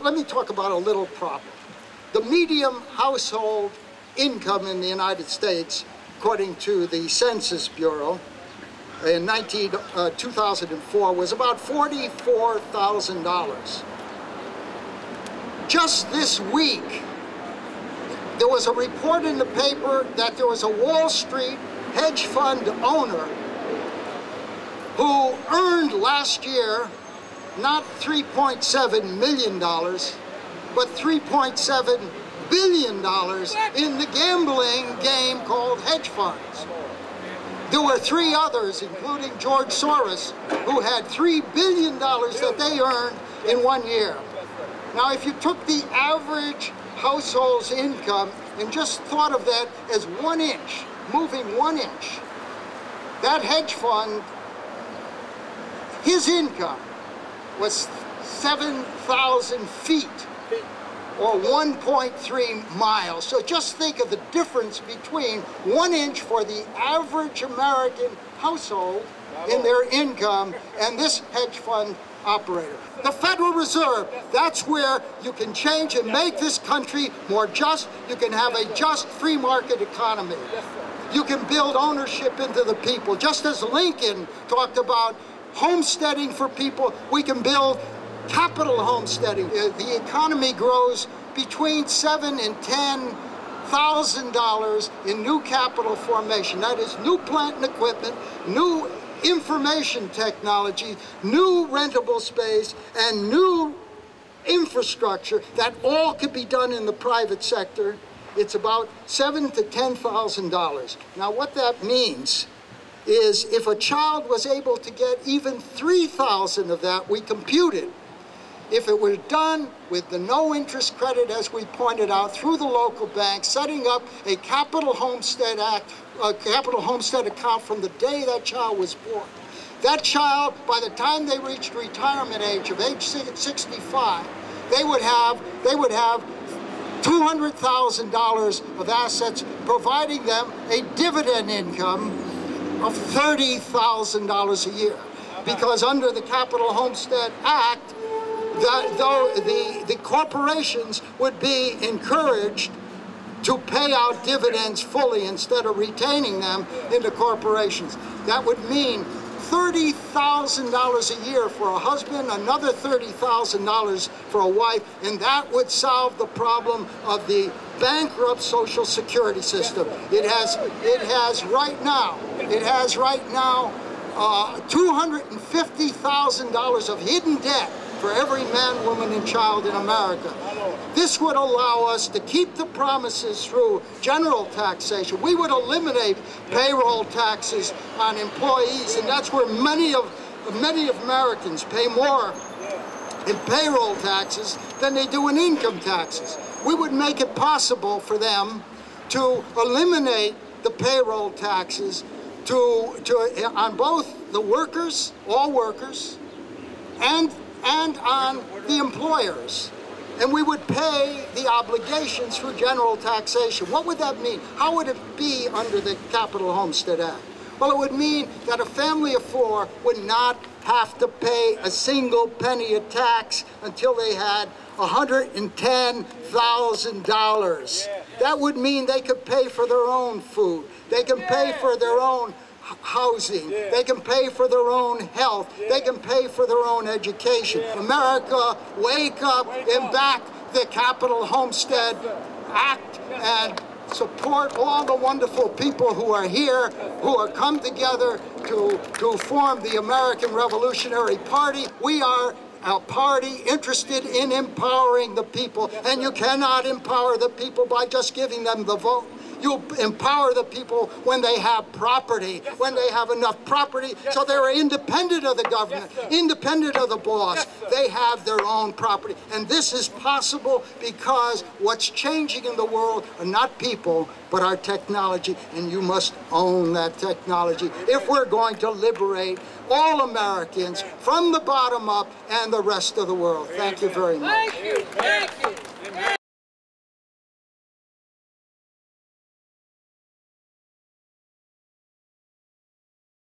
let me talk about a little problem. The median household income in the United States, according to the Census Bureau, in 2004 was about $44,000. Just this week, there was a report in the paper that there was a Wall Street hedge fund owner who earned last year not $3.7 million, but $3.7 billion in the gambling game called hedge funds. There were three others, including George Soros, who had $3 billion that they earned in 1 year. Now, if you took the average household's income and just thought of that as 1 inch, moving 1 inch, that hedge fund, his income was 7,000 feet, or 1.3 miles. So just think of the difference between 1 inch for the average American household in their income and this hedge fund operator. The Federal Reserve, that's where you can change and make this country more just. You can have a just free market economy. You can build ownership into the people. Just as Lincoln talked about homesteading for people, we can build capital homesteading. The economy grows between $7,000 and $10,000 in new capital formation. That is new plant and equipment, new information technology, new rentable space, and new infrastructure that all could be done in the private sector. It's about $7,000 to $10,000. Now, what that means is if a child was able to get even 3,000 of that, we computed. If it was done with the no interest credit, as we pointed out, through the local bank, setting up a capital homestead account from the day that child was born. That child, by the time they reached retirement age of age 65, they would have $200,000 of assets, providing them a dividend income of $30,000 a year. Because under the Capital Homestead Act, the corporations would be encouraged to pay out dividends fully instead of retaining them into corporations. That would mean $30,000 a year for a husband, another $30,000 for a wife, and that would solve the problem of the bankrupt Social Security system. It has right now $250,000 of hidden debt for every man, woman, and child in America. This would allow us to keep the promises through general taxation. We would eliminate payroll taxes on employees, and that's where many of Americans pay more in payroll taxes than they do in income taxes. We would make it possible for them to eliminate the payroll taxes on both the workers, all workers, and on the employers. And we would pay the obligations through general taxation. What would that mean? How would it be under the Capital Homestead Act? Well, it would mean that a family of four would not have to pay a single penny of tax until they had $110,000. That would mean they could pay for their own food. They can pay for their own housing. They can pay for their own health. They can pay for their own education. America, wake up and back the Capital Homestead Act and support all the wonderful people who are here, who have come together to form the American Revolutionary Party. We are a party interested in empowering the people, and you cannot empower the people by just giving them the vote. You empower the people when they have property, when they have enough property, so they're independent of the government, independent of the boss. They have their own property. And this is possible because what's changing in the world are not people, but our technology, and you must own that technology if we're going to liberate all Americans from the bottom up and the rest of the world. Thank you very much. Thank you. Thank you.